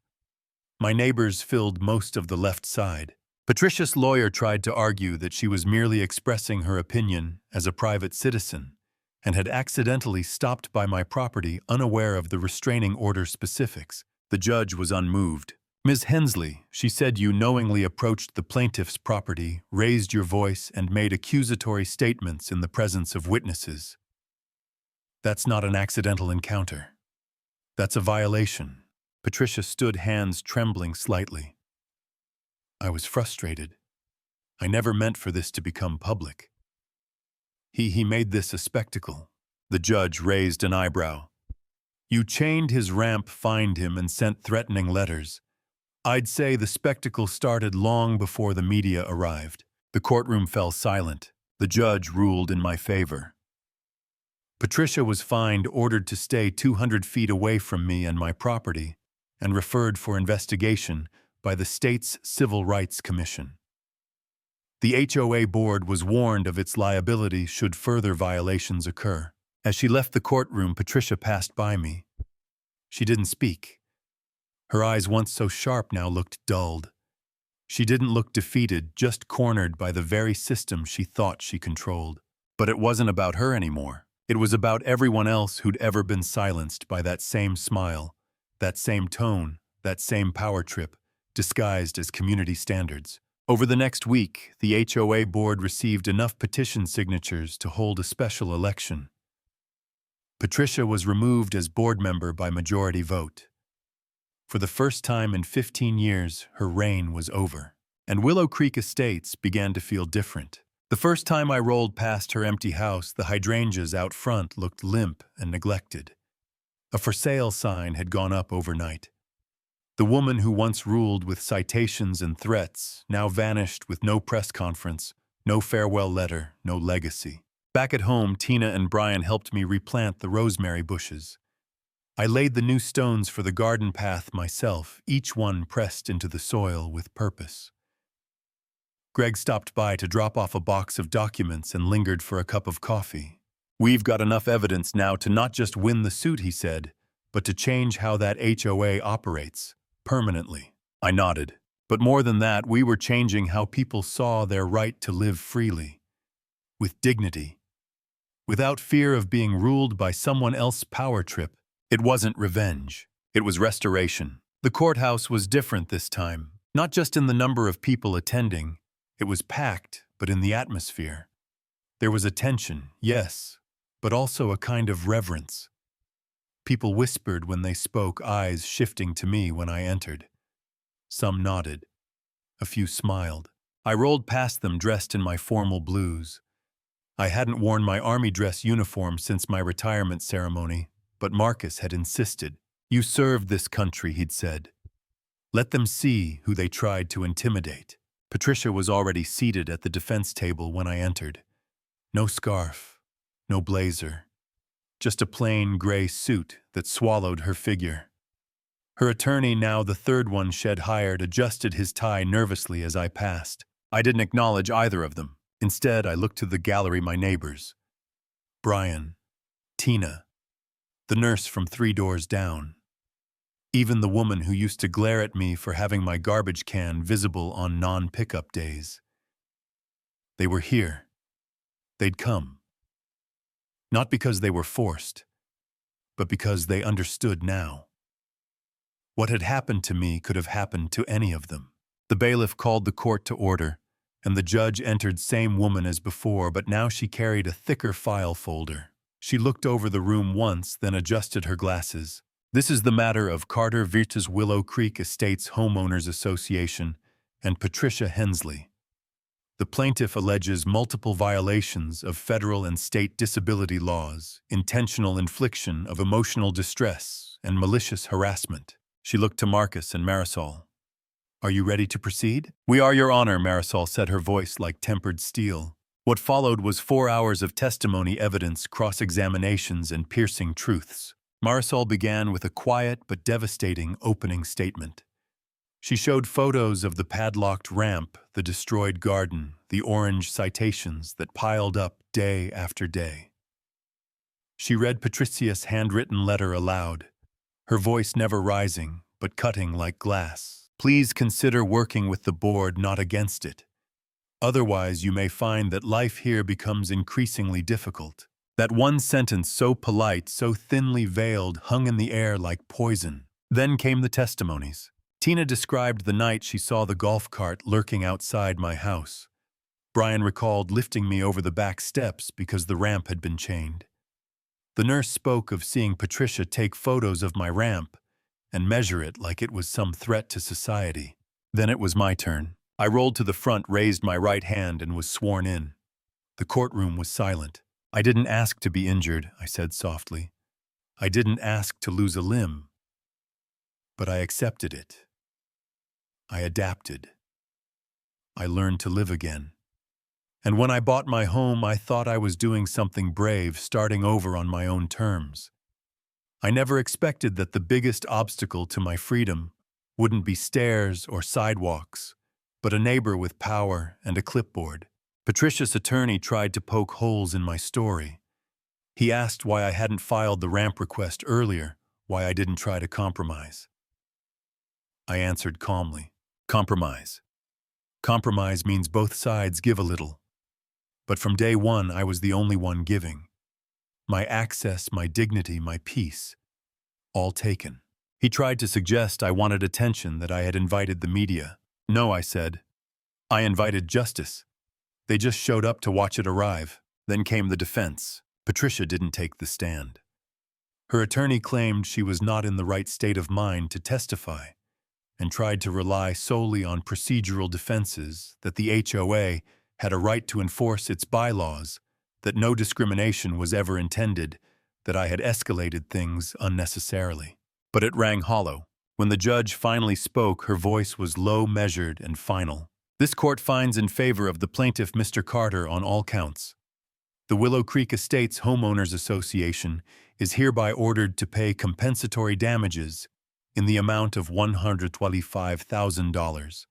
My neighbors filled most of the left side. Patricia's lawyer tried to argue that she was merely expressing her opinion as a private citizen and had accidentally stopped by my property unaware of the restraining order specifics. The judge was unmoved. Ms. Hensley, she said, you knowingly approached the plaintiff's property, raised your voice, and made accusatory statements in the presence of witnesses. That's not an accidental encounter. That's a violation. Patricia stood, hands trembling slightly. I was frustrated. I never meant for this to become public. He made this a spectacle. The judge raised an eyebrow. You chained his ramp, fined him, and sent threatening letters. I'd say the spectacle started long before the media arrived. The courtroom fell silent. The judge ruled in my favor. Patricia was fined, ordered to stay 200 feet away from me and my property, and referred for investigation by the state's Civil Rights Commission. The HOA board was warned of its liability should further violations occur. As she left the courtroom, Patricia passed by me. She didn't speak. Her eyes, once so sharp, now looked dulled. She didn't look defeated, just cornered by the very system she thought she controlled. But it wasn't about her anymore. It was about everyone else who'd ever been silenced by that same smile, that same tone, that same power trip, disguised as community standards. Over the next week, the HOA board received enough petition signatures to hold a special election. Patricia was removed as board member by majority vote. For the first time in 15 years, her reign was over. And Willow Creek Estates began to feel different. The first time I rolled past her empty house, the hydrangeas out front looked limp and neglected. A for sale sign had gone up overnight. The woman who once ruled with citations and threats now vanished with no press conference, no farewell letter, no legacy. Back at home, Tina and Brian helped me replant the rosemary bushes. I laid the new stones for the garden path myself, each one pressed into the soil with purpose. Greg stopped by to drop off a box of documents and lingered for a cup of coffee. We've got enough evidence now to not just win the suit, he said, but to change how that HOA operates, permanently. I nodded. But more than that, we were changing how people saw their right to live freely, with dignity, without fear of being ruled by someone else's power trip. It wasn't revenge. It was restoration. The courthouse was different this time, not just in the number of people attending. It was packed, but in the atmosphere. There was a tension, yes, but also a kind of reverence. People whispered when they spoke, eyes shifting to me when I entered. Some nodded. A few smiled. I rolled past them dressed in my formal blues. I hadn't worn my army dress uniform since my retirement ceremony, but Marcus had insisted. You served this country, he'd said. Let them see who they tried to intimidate. Patricia was already seated at the defense table when I entered. No scarf, no blazer, just a plain gray suit that swallowed her figure. Her attorney, now the third one she'd hired, adjusted his tie nervously as I passed. I didn't acknowledge either of them. Instead, I looked to the gallery, my neighbors. Brian, Tina, the nurse from 3 doors down. Even the woman who used to glare at me for having my garbage can visible on non-pickup days. They were here. They'd come. Not because they were forced, but because they understood now. What had happened to me could have happened to any of them. The bailiff called the court to order, and the judge entered, same woman as before, but now she carried a thicker file folder. She looked over the room once, then adjusted her glasses. This is the matter of Carter versus Willow Creek Estates Homeowners Association and Patricia Hensley. The plaintiff alleges multiple violations of federal and state disability laws, intentional infliction of emotional distress, and malicious harassment. She looked to Marcus and Marisol. "Are you ready to proceed?" "We are, Your Honor," Marisol said, her voice like tempered steel. What followed was 4 hours of testimony, evidence, cross-examinations, and piercing truths. Marisol began with a quiet but devastating opening statement. She showed photos of the padlocked ramp, the destroyed garden, the orange citations that piled up day after day. She read Patricia's handwritten letter aloud, her voice never rising, but cutting like glass. "Please consider working with the board, not against it. Otherwise, you may find that life here becomes increasingly difficult." That one sentence, so polite, so thinly veiled, hung in the air like poison. Then came the testimonies. Tina described the night she saw the golf cart lurking outside my house. Brian recalled lifting me over the back steps because the ramp had been chained. The nurse spoke of seeing Patricia take photos of my ramp and measure it like it was some threat to society. Then it was my turn. I rolled to the front, raised my right hand, and was sworn in. The courtroom was silent. "I didn't ask to be injured," I said softly. "I didn't ask to lose a limb. But I accepted it. I adapted. I learned to live again. And when I bought my home, I thought I was doing something brave, starting over on my own terms. I never expected that the biggest obstacle to my freedom wouldn't be stairs or sidewalks, but a neighbor with power and a clipboard." Patricia's attorney tried to poke holes in my story. He asked why I hadn't filed the ramp request earlier, why I didn't try to compromise. I answered calmly, "Compromise. Compromise means both sides give a little. But from day one, I was the only one giving. My access, my dignity, my peace, all taken." He tried to suggest I wanted attention, that I had invited the media. "No," I said. "I invited justice. They just showed up to watch it arrive." Then came the defense. Patricia didn't take the stand. Her attorney claimed she was not in the right state of mind to testify and tried to rely solely on procedural defenses, that the HOA had a right to enforce its bylaws, that no discrimination was ever intended, that I had escalated things unnecessarily. But it rang hollow. When the judge finally spoke, her voice was low, measured, and final. "This court finds in favor of the plaintiff, Mr. Carter, on all counts. The Willow Creek Estates Homeowners Association is hereby ordered to pay compensatory damages in the amount of $125,000,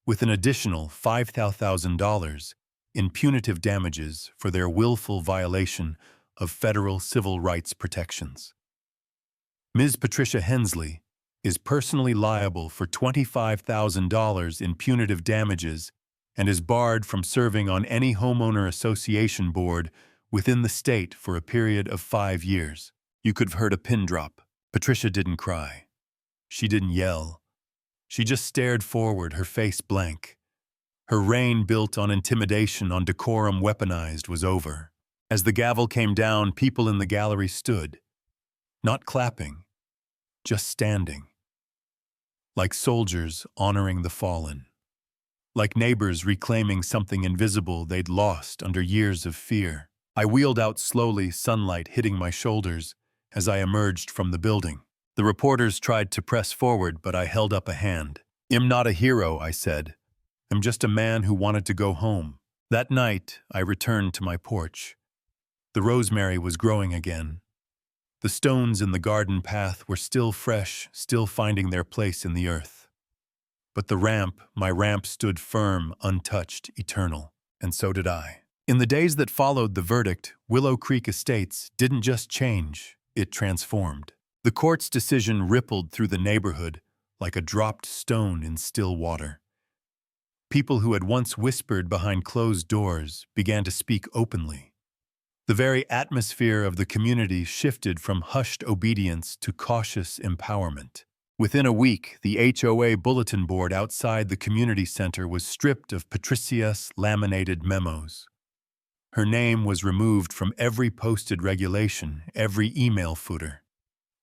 with an additional $5,000 in punitive damages for their willful violation of federal civil rights protections. Ms. Patricia Hensley is personally liable for $25,000 in punitive damages and is barred from serving on any homeowner association board within the state for a period of 5 years." You could have heard a pin drop. Patricia didn't cry. She didn't yell. She just stared forward, her face blank. Her reign built on intimidation, on decorum weaponized, was over. As the gavel came down, people in the gallery stood, not clapping, just standing. Like soldiers honoring the fallen. Like neighbors reclaiming something invisible they'd lost under years of fear. I wheeled out slowly, sunlight hitting my shoulders as I emerged from the building. The reporters tried to press forward, but I held up a hand. "I'm not a hero," I said. "I'm just a man who wanted to go home." That night, I returned to my porch. The rosemary was growing again. The stones in the garden path were still fresh, still finding their place in the earth. But the ramp, my ramp, stood firm, untouched, eternal. And so did I. In the days that followed the verdict, Willow Creek Estates didn't just change, it transformed. The court's decision rippled through the neighborhood like a dropped stone in still water. People who had once whispered behind closed doors began to speak openly. The very atmosphere of the community shifted from hushed obedience to cautious empowerment. Within a week, the HOA bulletin board outside the community center was stripped of Patricia's laminated memos. Her name was removed from every posted regulation, every email footer.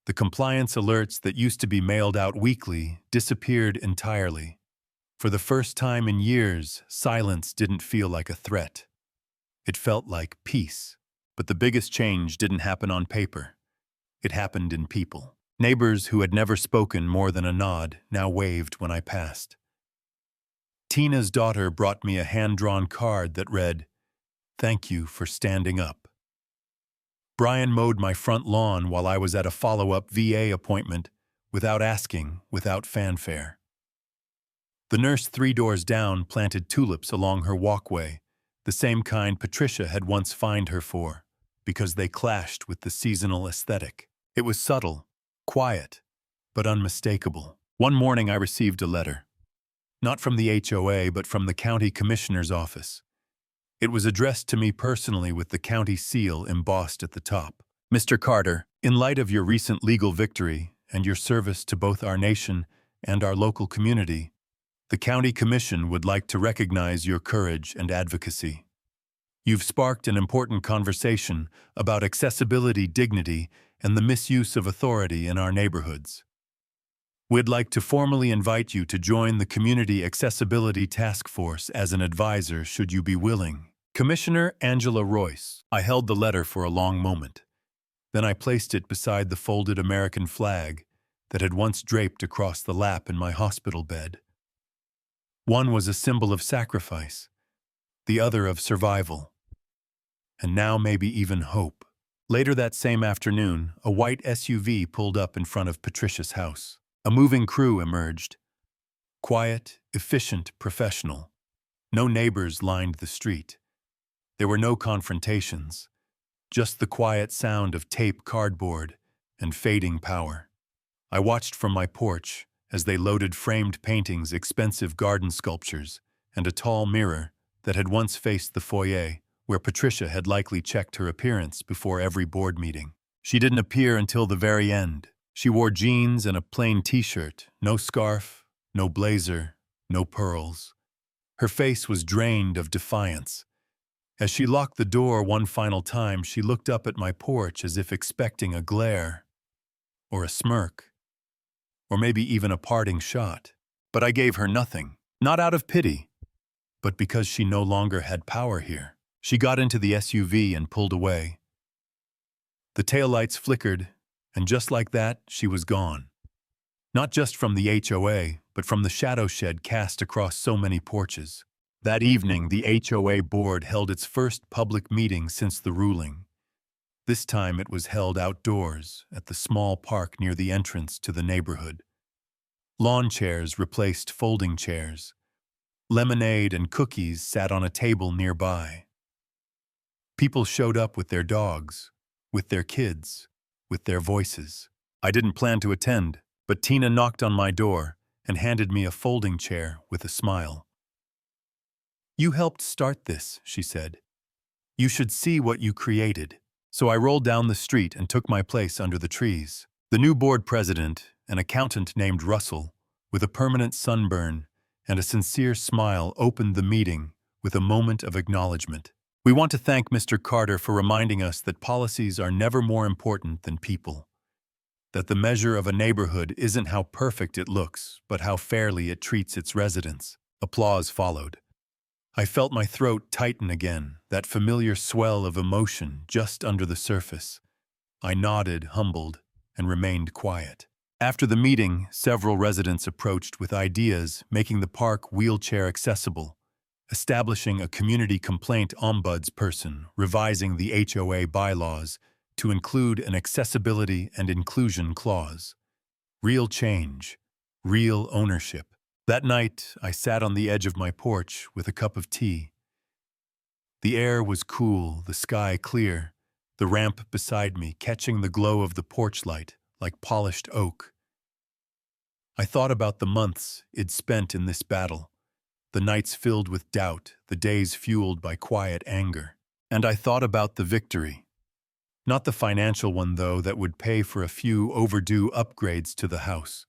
The compliance alerts that used to be mailed out weekly disappeared entirely. For the first time in years, silence didn't feel like a threat. It felt like peace. But the biggest change didn't happen on paper. It happened in people. Neighbors who had never spoken more than a nod now waved when I passed. Tina's daughter brought me a hand-drawn card that read, "Thank you for standing up." Brian mowed my front lawn while I was at a follow-up VA appointment without asking, without fanfare. The nurse 3 doors down planted tulips along her walkway, the same kind Patricia had once fined her for, because they clashed with the seasonal aesthetic. It was subtle, quiet, but unmistakable. One morning I received a letter. Not from the HOA, but from the county commissioner's office. It was addressed to me personally with the county seal embossed at the top. "Mr. Carter, in light of your recent legal victory and your service to both our nation and our local community, the County Commission would like to recognize your courage and advocacy. You've sparked an important conversation about accessibility, dignity, and the misuse of authority in our neighborhoods. We'd like to formally invite you to join the Community Accessibility Task Force as an advisor should you be willing." Commissioner Angela Royce. I held the letter for a long moment. Then I placed it beside the folded American flag that had once draped across the lap in my hospital bed. One was a symbol of sacrifice, the other of survival, and now maybe even hope. Later that same afternoon, a white SUV pulled up in front of Patricia's house. A moving crew emerged. Quiet, efficient, professional. No neighbors lined the street. There were no confrontations, just the quiet sound of tape cardboard and fading power. I watched from my porch as they loaded framed paintings, expensive garden sculptures, and a tall mirror that had once faced the foyer, where Patricia had likely checked her appearance before every board meeting. She didn't appear until the very end. She wore jeans and a plain t-shirt, no scarf, no blazer, no pearls. Her face was drained of defiance. As she locked the door one final time, she looked up at my porch as if expecting a glare, or a smirk, or maybe even a parting shot. But I gave her nothing, not out of pity, but because she no longer had power here. She got into the SUV and pulled away. The taillights flickered, and just like that, she was gone. Not just from the HOA, but from the shadow shed cast across so many porches. That evening, the HOA board held its first public meeting since the ruling. This time it was held outdoors, at the small park near the entrance to the neighborhood. Lawn chairs replaced folding chairs. Lemonade and cookies sat on a table nearby. People showed up with their dogs, with their kids, with their voices. I didn't plan to attend, but Tina knocked on my door and handed me a folding chair with a smile. "You helped start this," she said. "You should see what you created." So I rolled down the street and took my place under the trees. The new board president, an accountant named Russell, with a permanent sunburn and a sincere smile, opened the meeting with a moment of acknowledgement. "We want to thank Mr. Carter for reminding us that policies are never more important than people. That the measure of a neighborhood isn't how perfect it looks, but how fairly it treats its residents." Applause followed. I felt my throat tighten again, that familiar swell of emotion just under the surface. I nodded, humbled, and remained quiet. After the meeting, several residents approached with ideas making the park wheelchair accessible, establishing a community complaint ombudsperson, revising the HOA bylaws to include an accessibility and inclusion clause. Real change, real ownership. That night, I sat on the edge of my porch with a cup of tea. The air was cool, the sky clear, the ramp beside me catching the glow of the porch light like polished oak. I thought about the months I'd spent in this battle, the nights filled with doubt, the days fueled by quiet anger. And I thought about the victory. Not the financial one, though, that would pay for a few overdue upgrades to the house.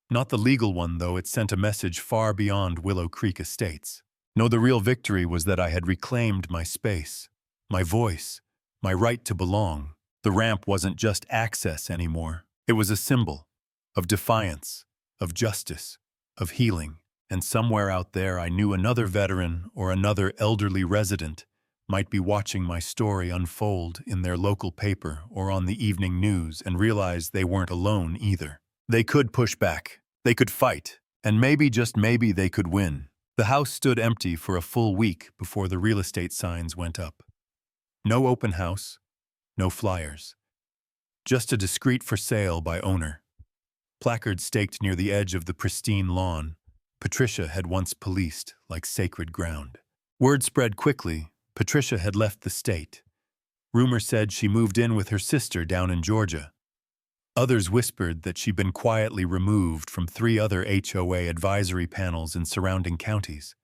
Not the legal one, though it sent a message far beyond Willow Creek Estates. No, the real victory was that I had reclaimed my space, my voice, my right to belong. The ramp wasn't just access anymore. It was a symbol of defiance, of justice, of healing. And somewhere out there I knew another veteran or another elderly resident might be watching my story unfold in their local paper or on the evening news and realize they weren't alone either. They could push back, they could fight, and maybe, just maybe, they could win. The house stood empty for a full week before the real estate signs went up. No open house, no flyers. Just a discreet for sale by owner. Placard staked near the edge of the pristine lawn Patricia had once policed like sacred ground. Word spread quickly. Patricia had left the state. Rumor said she moved in with her sister down in Georgia. Others whispered that she'd been quietly removed from 3 other HOA advisory panels in surrounding counties.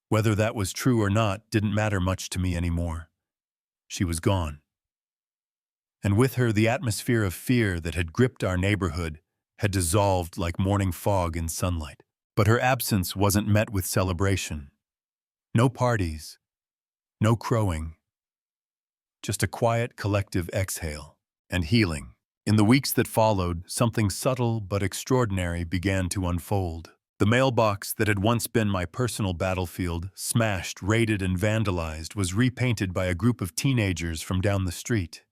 Whether that was true or not didn't matter much to me anymore. She was gone. And with her, the atmosphere of fear that had gripped our neighborhood had dissolved like morning fog in sunlight. But her absence wasn't met with celebration. No parties, no crowing. Just a quiet collective exhale and healing. In the weeks that followed, something subtle but extraordinary began to unfold. The mailbox that had once been my personal battlefield, smashed, raided, and vandalized, was repainted by a group of teenagers from down the street.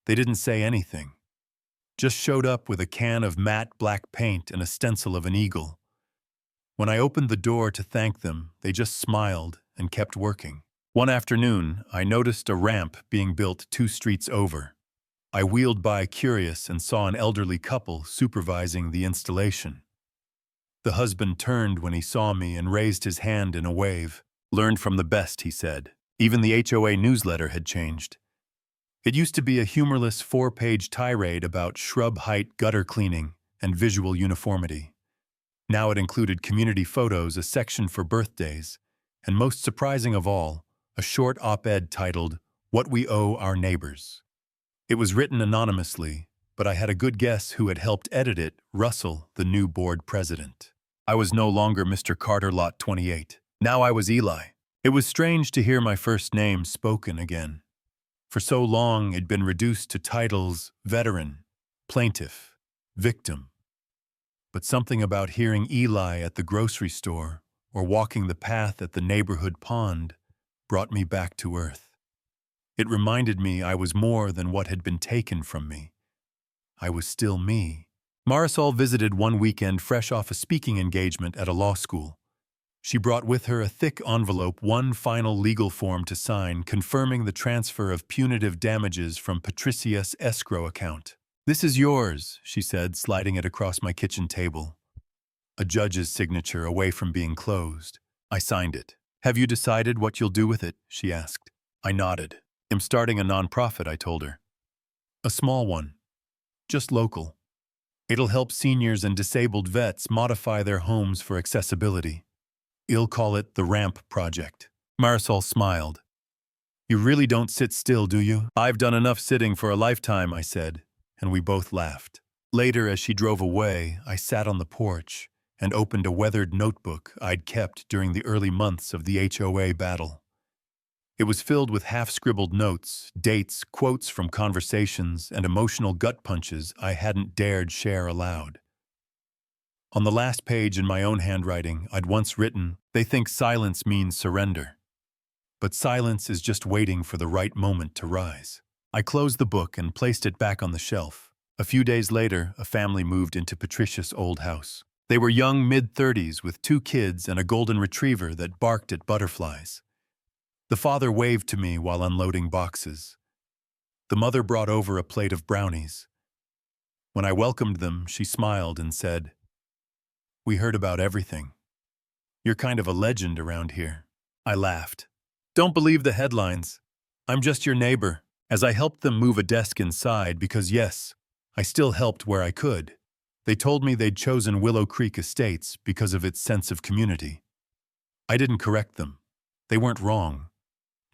They didn't say anything. Just showed up with a can of matte black paint and a stencil of an eagle. When I opened the door to thank them, they just smiled and kept working. One afternoon, I noticed a ramp being built 2 streets over. I wheeled by curious and saw an elderly couple supervising the installation. The husband turned when he saw me and raised his hand in a wave. Learned from the best, he said. Even the HOA newsletter had changed. It used to be a humorless 4-page tirade about shrub height gutter cleaning and visual uniformity. Now it included community photos, a section for birthdays, and most surprising of all, a short op-ed titled, "What We Owe Our Neighbors." It was written anonymously, but I had a good guess who had helped edit it, Russell, the new board president. I was no longer Mr. Carter Lot 28. Now I was Eli. It was strange to hear my first name spoken again. For so long it'd been reduced to titles veteran, plaintiff, victim. But something about hearing Eli at the grocery store or walking the path at the neighborhood pond brought me back to earth. It reminded me I was more than what had been taken from me. I was still me. Marisol visited one weekend fresh off a speaking engagement at a law school. She brought with her a thick envelope, one final legal form to sign, confirming the transfer of punitive damages from Patricia's escrow account. "This is yours," she said, sliding it across my kitchen table. A judge's signature away from being closed. I signed it. "Have you decided what you'll do with it?" she asked. I nodded. "I'm starting a nonprofit," I told her. "A small one. Just local. It'll help seniors and disabled vets modify their homes for accessibility. You'll call it the Ramp Project." Marisol smiled. "You really don't sit still, do you?" "I've done enough sitting for a lifetime," I said, and we both laughed. Later, as she drove away, I sat on the porch and opened a weathered notebook I'd kept during the early months of the HOA battle. It was filled with half-scribbled notes, dates, quotes from conversations, and emotional gut punches I hadn't dared share aloud. On the last page in my own handwriting, I'd once written, "They think silence means surrender. But silence is just waiting for the right moment to rise." I closed the book and placed it back on the shelf. A few days later, a family moved into Patricia's old house. They were young mid-30s with 2 kids and a golden retriever that barked at butterflies. The father waved to me while unloading boxes. The mother brought over a plate of brownies. When I welcomed them, she smiled and said, "We heard about everything. You're kind of a legend around here." I laughed. "Don't believe the headlines. I'm just your neighbor," as I helped them move a desk inside because, yes, I still helped where I could. They told me they'd chosen Willow Creek Estates because of its sense of community. I didn't correct them. They weren't wrong.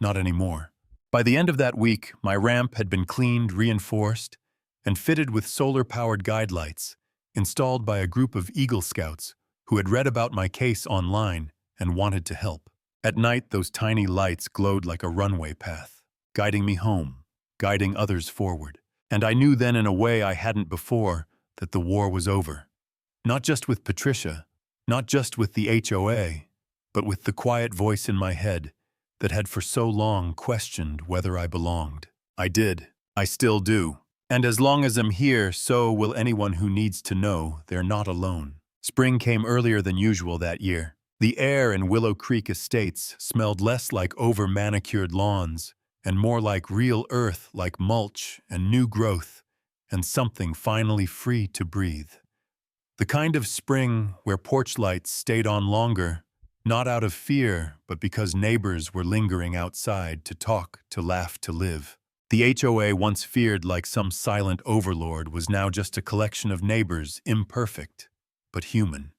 Not anymore. By the end of that week, my ramp had been cleaned, reinforced, and fitted with solar-powered guide lights, installed by a group of Eagle Scouts who had read about my case online and wanted to help. At night, those tiny lights glowed like a runway path, guiding me home, guiding others forward. And I knew then in a way I hadn't before that the war was over. Not just with Patricia, Not just with the HOA, but with the quiet voice in my head that had for so long questioned whether I belonged. I did. I still do. And as long as I'm here, so will anyone who needs to know they're not alone. Spring came earlier than usual that year. The air in Willow Creek Estates smelled less like over-manicured lawns and more like real earth, like mulch and new growth, and something finally free to breathe. The kind of spring where porch lights stayed on longer, not out of fear, but because neighbors were lingering outside to talk, to laugh, to live. The HOA, once feared like some silent overlord, was now just a collection of neighbors, imperfect, but human.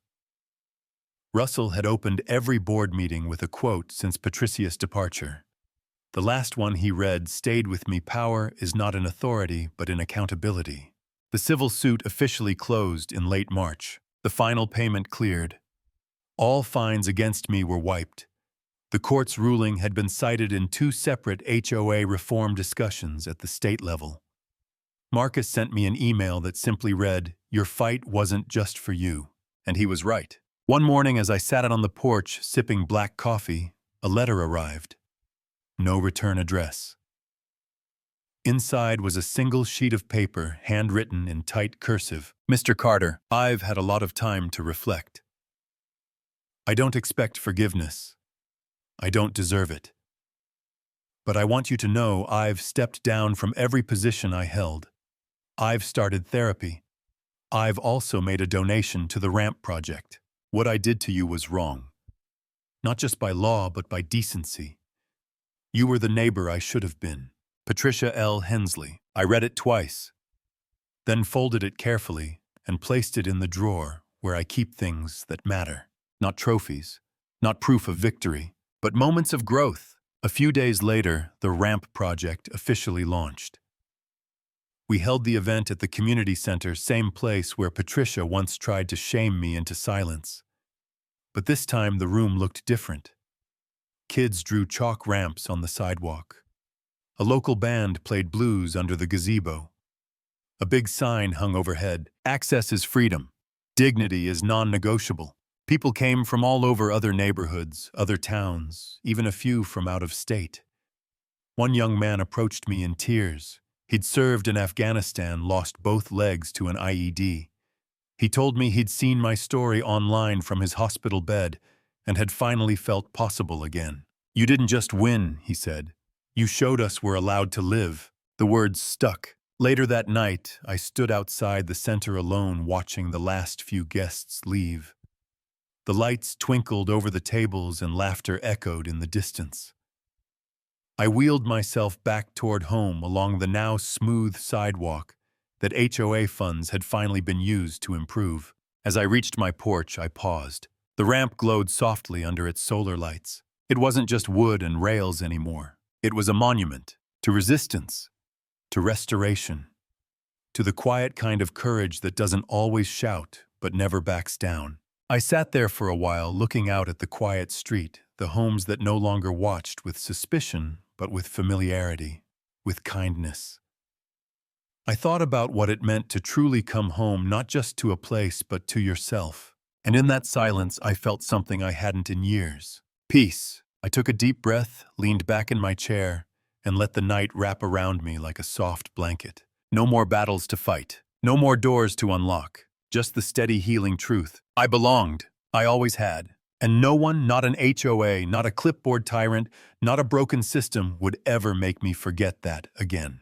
Russell had opened every board meeting with a quote since Patricia's departure. The last one he read stayed with me: "Power is not in authority, but in accountability." The civil suit officially closed in late March. The final payment cleared. All fines against me were wiped. The court's ruling had been cited in 2 separate HOA reform discussions at the state level. Marcus sent me an email that simply read, "Your fight wasn't just for you." And he was right. One morning, as I sat out on the porch sipping black coffee, a letter arrived. No return address. Inside was a single sheet of paper, handwritten in tight cursive. "Mr. Carter, I've had a lot of time to reflect. I don't expect forgiveness. I don't deserve it. But I want you to know I've stepped down from every position I held. I've started therapy. I've also made a donation to the ramp project. What I did to you was wrong. Not just by law, but by decency. You were the neighbor I should have been. Patricia L. Hensley." I read it twice, then folded it carefully and placed it in the drawer where I keep things that matter. Not trophies, not proof of victory, but moments of growth. A few days later, the ramp project officially launched. We held the event at the community center, same place where Patricia once tried to shame me into silence. But this time the room looked different. Kids drew chalk ramps on the sidewalk. A local band played blues under the gazebo. A big sign hung overhead: "Access is freedom. Dignity is non-negotiable." People came from all over, other neighborhoods, other towns, even a few from out of state. One young man approached me in tears. He'd served in Afghanistan, lost both legs to an IED. He told me he'd seen my story online from his hospital bed and had finally felt possible again. "You didn't just win," he said. "You showed us we're allowed to live." The words stuck. Later that night, I stood outside the center alone, watching the last few guests leave. The lights twinkled over the tables and laughter echoed in the distance. I wheeled myself back toward home along the now smooth sidewalk that HOA funds had finally been used to improve. As I reached my porch, I paused. The ramp glowed softly under its solar lights. It wasn't just wood and rails anymore. It was a monument to resistance, to restoration, to the quiet kind of courage that doesn't always shout but never backs down. I sat there for a while, looking out at the quiet street, the homes that no longer watched with suspicion but with familiarity, with kindness. I thought about what it meant to truly come home, not just to a place but to yourself. And in that silence, I felt something I hadn't in years: peace. I took a deep breath, leaned back in my chair, and let the night wrap around me like a soft blanket. No more battles to fight. No more doors to unlock. Just the steady, healing truth. I belonged. I always had. And no one, not an HOA, not a clipboard tyrant, not a broken system, would ever make me forget that again.